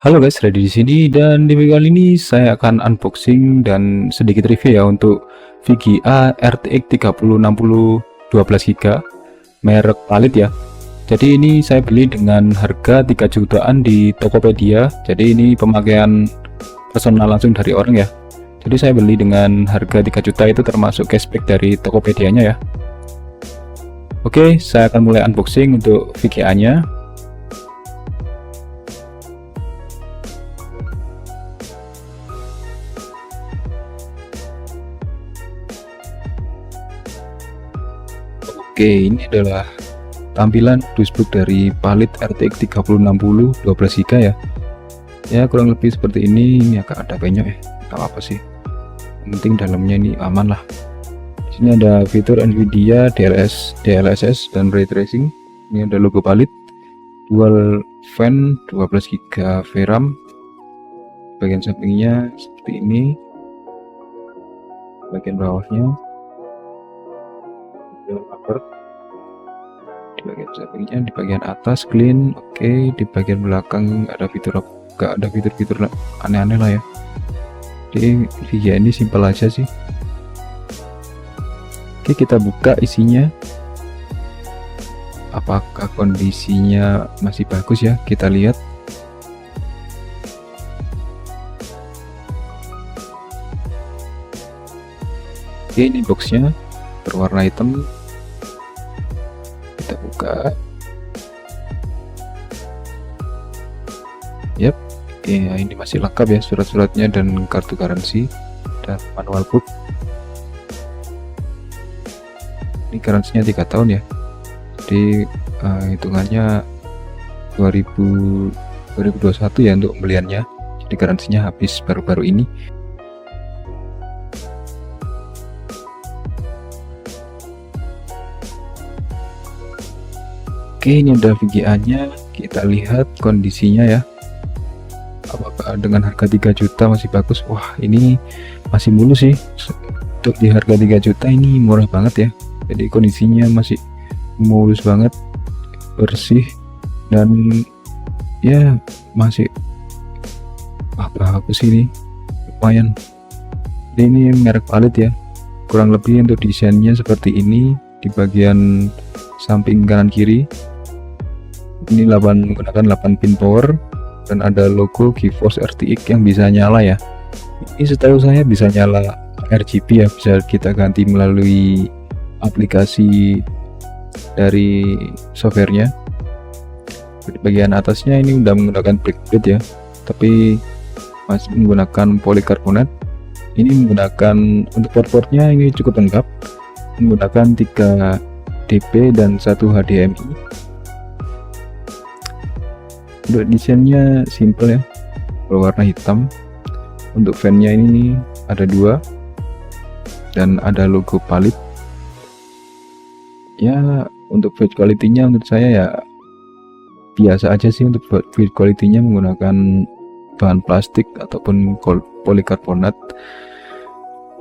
Halo guys, ready di sini dan di video kali ini saya akan unboxing dan sedikit review ya untuk Vga Rtx 3060 12GB merek Palit ya. Jadi ini saya beli dengan harga 3 jutaan di Tokopedia. Jadi ini pemakaian personal langsung dari orang ya. Jadi saya beli dengan harga 3 juta itu termasuk cashback dari Tokopedianya ya. Oke, saya akan mulai unboxing untuk Vga nya. Oke, ini adalah tampilan dashboard dari Palit RTX 3060 12GB ya. Ya kurang lebih seperti ini agak ada penyok ya. Gak apa-apa sih. Yang penting dalamnya ini aman lah. Di sini ada fitur Nvidia DLSS dan ray tracing. Ini ada logo Palit. Dual fan 12GB VRAM. Bagian sampingnya seperti ini. Bagian bawahnya di bagian sampingnya, di bagian atas clean. Oke, di bagian belakang ada fitur aneh-aneh lah ya. Jadi Vga ini simpel aja sih. Oke, kita buka isinya. Apakah kondisinya masih bagus ya, kita lihat. Oke, ini boxnya berwarna hitam. Kita buka. Yap, ya ini masih lengkap ya surat-suratnya dan kartu garansi dan manual book. Ini garansinya 3 tahun ya. Jadi hitungannya 2021 ya untuk pembeliannya. Jadi garansinya habis baru-baru ini. Oke, ini ada Vga nya, kita lihat kondisinya ya. Apakah dengan harga 3 juta masih bagus? Wah, ini masih mulus sih. Untuk di harga 3 juta ini murah banget ya. Jadi kondisinya masih mulus banget, bersih, dan ya masih bagus ini, lumayan. Ini merek Palit ya. Kurang lebih untuk desainnya seperti ini. Di bagian samping kanan kiri ini menggunakan 8 pin power dan ada logo GeForce RTX yang bisa nyala ya. Ini setahu saya bisa nyala RGB ya, bisa kita ganti melalui aplikasi dari softwarenya. Di bagian atasnya ini udah menggunakan black plate ya, tapi masih menggunakan polikarbonat. Ini menggunakan untuk portnya ini cukup lengkap, menggunakan 3 DP dan 1 HDMI. Untuk desainnya simple ya, berwarna hitam. Untuk fan-nya ini ada 2 dan ada logo Palit. Ya untuk build quality-nya menurut saya ya biasa aja sih. Untuk build quality-nya menggunakan bahan plastik ataupun polikarbonat.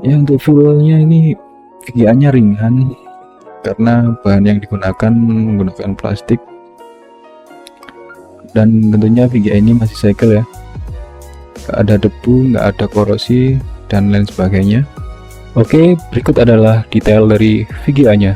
Ya untuk fuel-nya ini Vga-nya ringan karena bahan yang digunakan menggunakan plastik. Dan tentunya Vga ini masih segel ya, nggak ada debu, nggak ada korosi dan lain sebagainya. Oke, berikut adalah detail dari Vga nya.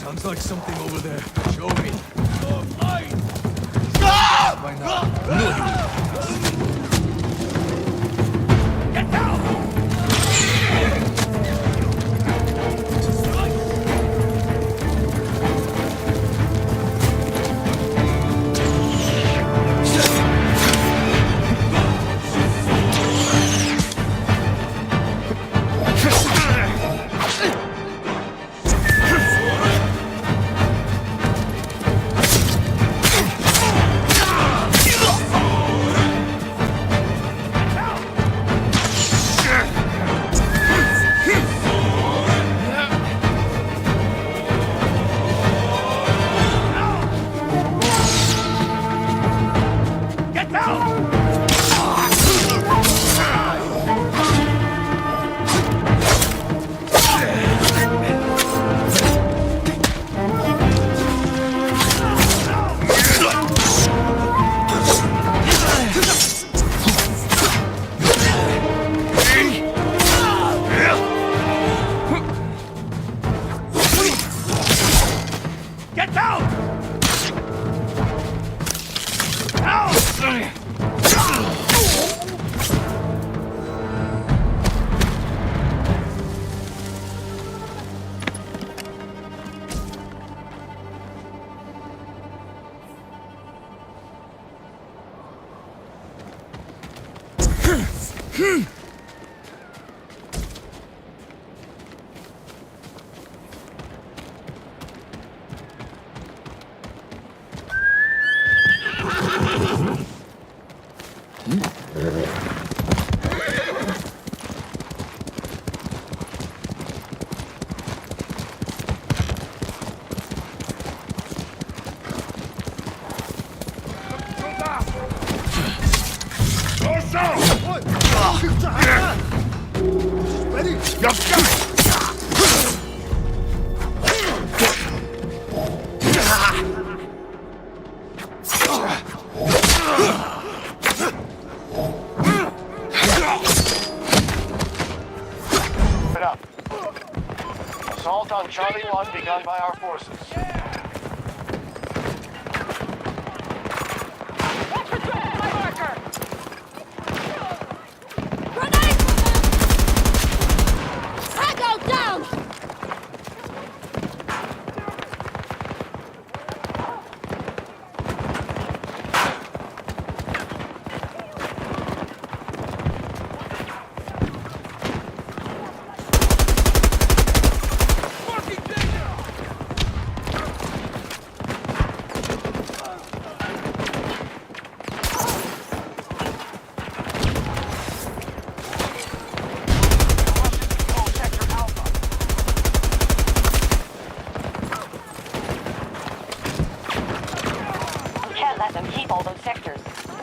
Sounds like something over there. Show me. Oh, mine! By now. Get down! Assault on Charlie 1 begun by our forces.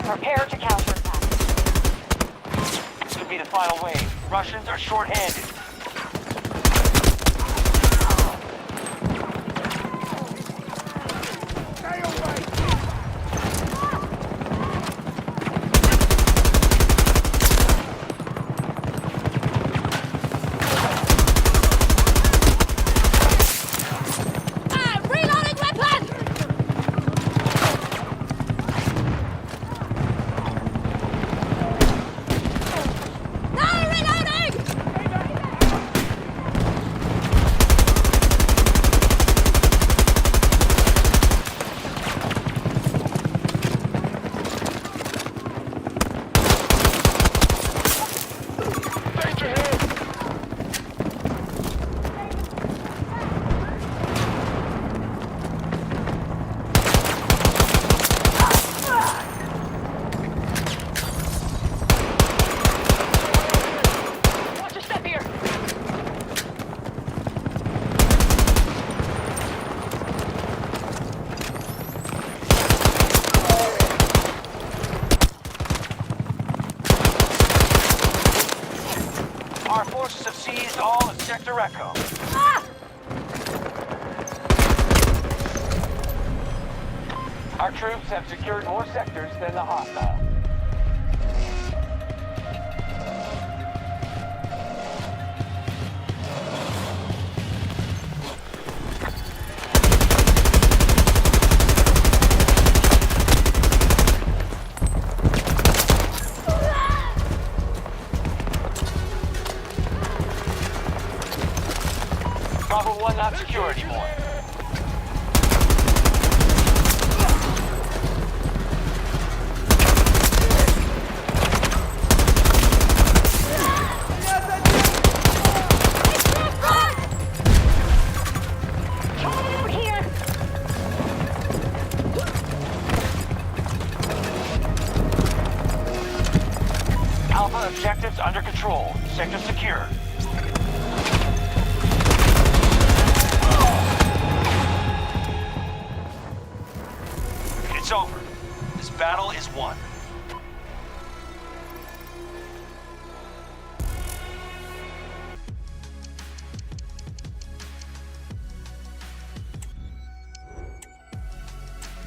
Prepare to counterattack. This could be the final wave. Russians are short-handed. Sector Echo. Our troops have secured more sectors than the hostile. Bravo 1 not secure anymore. Alpha objectives under control. Sector secure. It's over. This battle is won.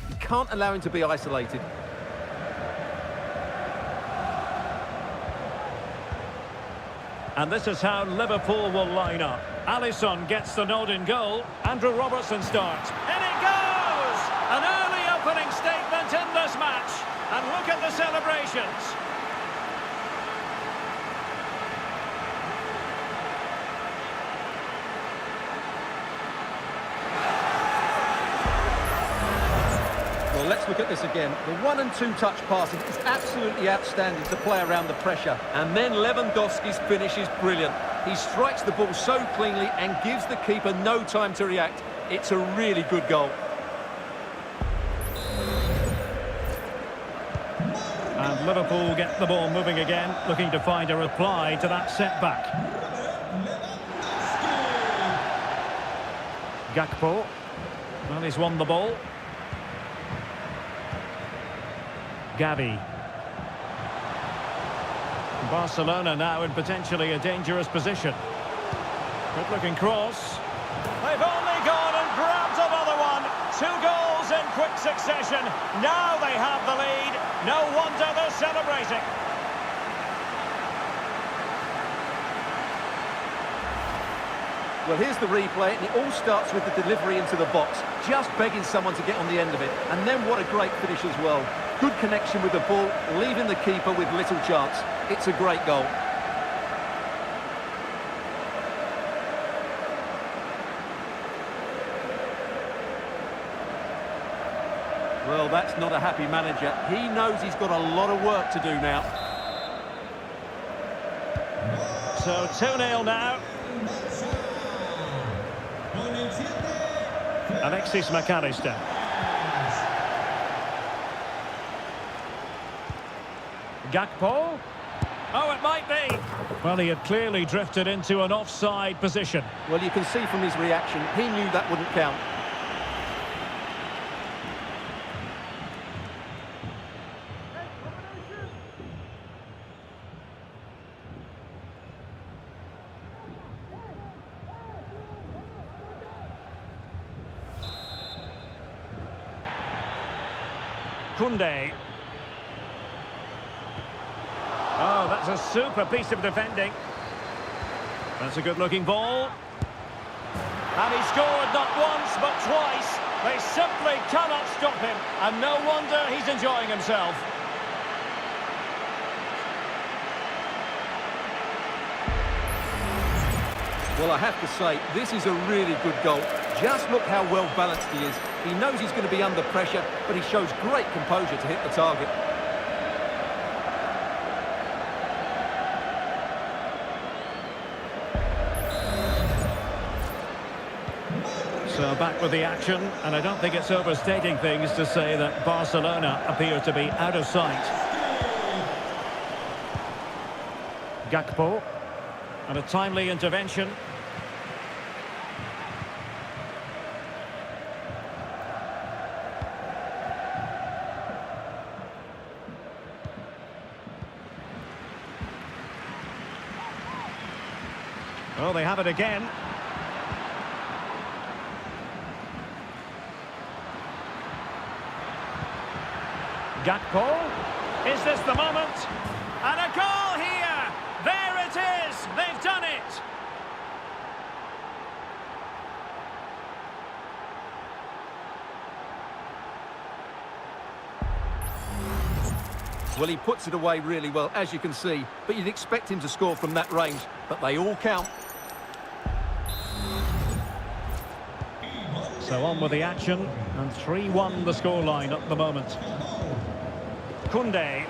You can't allow him to be isolated. And this is how Liverpool will line up. Alisson gets the nod in goal. Andrew Robertson starts. In it goes! An early opening statement in this match. And look at the celebrations. Well, let's look at this again. The 1 and 2 touch passing is absolutely outstanding to play around the pressure. And then Lewandowski's finish is brilliant. He strikes the ball so cleanly and gives the keeper no time to react. It's a really good goal. And Liverpool get the ball moving again, looking to find a reply to that setback. Gakpo. Well, he's won the ball. Gavi. Barcelona now in potentially a dangerous position. Good looking cross. They've only gone and grabbed another one. 2 goals in quick succession. Now they have the lead. No wonder they're celebrating. Well, here's the replay, and it all starts with the delivery into the box. Just begging someone to get on the end of it. And then what a great finish as well. Good connection with the ball, leaving the keeper with little chance. It's a great goal. Well, that's not a happy manager. He knows he's got a lot of work to do now. So 2-0 now. Alexis McAllister. Gakpo. Oh, it might be. Well, he had clearly drifted into an offside position. Well, you can see from his reaction, he knew that wouldn't count. Kunde. Oh, that's a super piece of defending. That's a good-looking ball. And he scored not once, but twice. They simply cannot stop him. And no wonder he's enjoying himself. Well, I have to say, this is a really good goal. Just look how well balanced he is. He knows he's going to be under pressure, but he shows great composure to hit the target. So back with the action, and I don't think it's overstating things to say that Barcelona appear to be out of sight. Gakpo, and a timely intervention. Oh, they have it again. Gakpo. Is this the moment? And a goal here! There it is! They've done it! Well, he puts it away really well, as you can see, but you'd expect him to score from that range, but they all count. So on with the action, and 3-1 the scoreline at the moment. Kunde.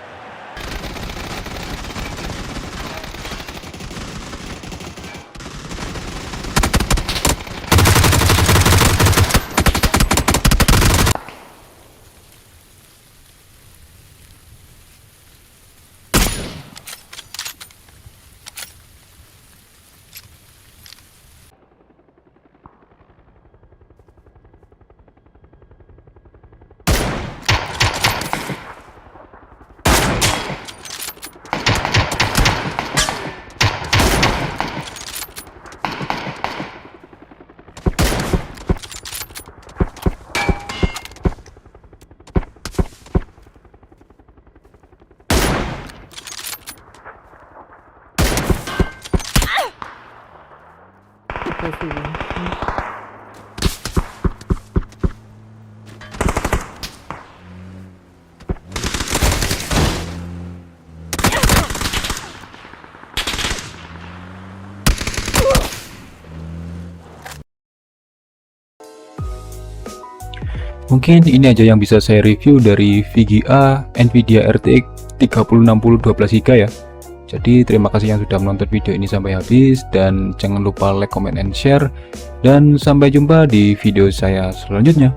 Mungkin ini aja yang bisa saya review dari Vga Nvidia Rtx 3060 12GB ya. Jadi terima kasih yang sudah menonton video ini sampai habis, dan jangan lupa like, comment, and share, dan sampai jumpa di video saya selanjutnya.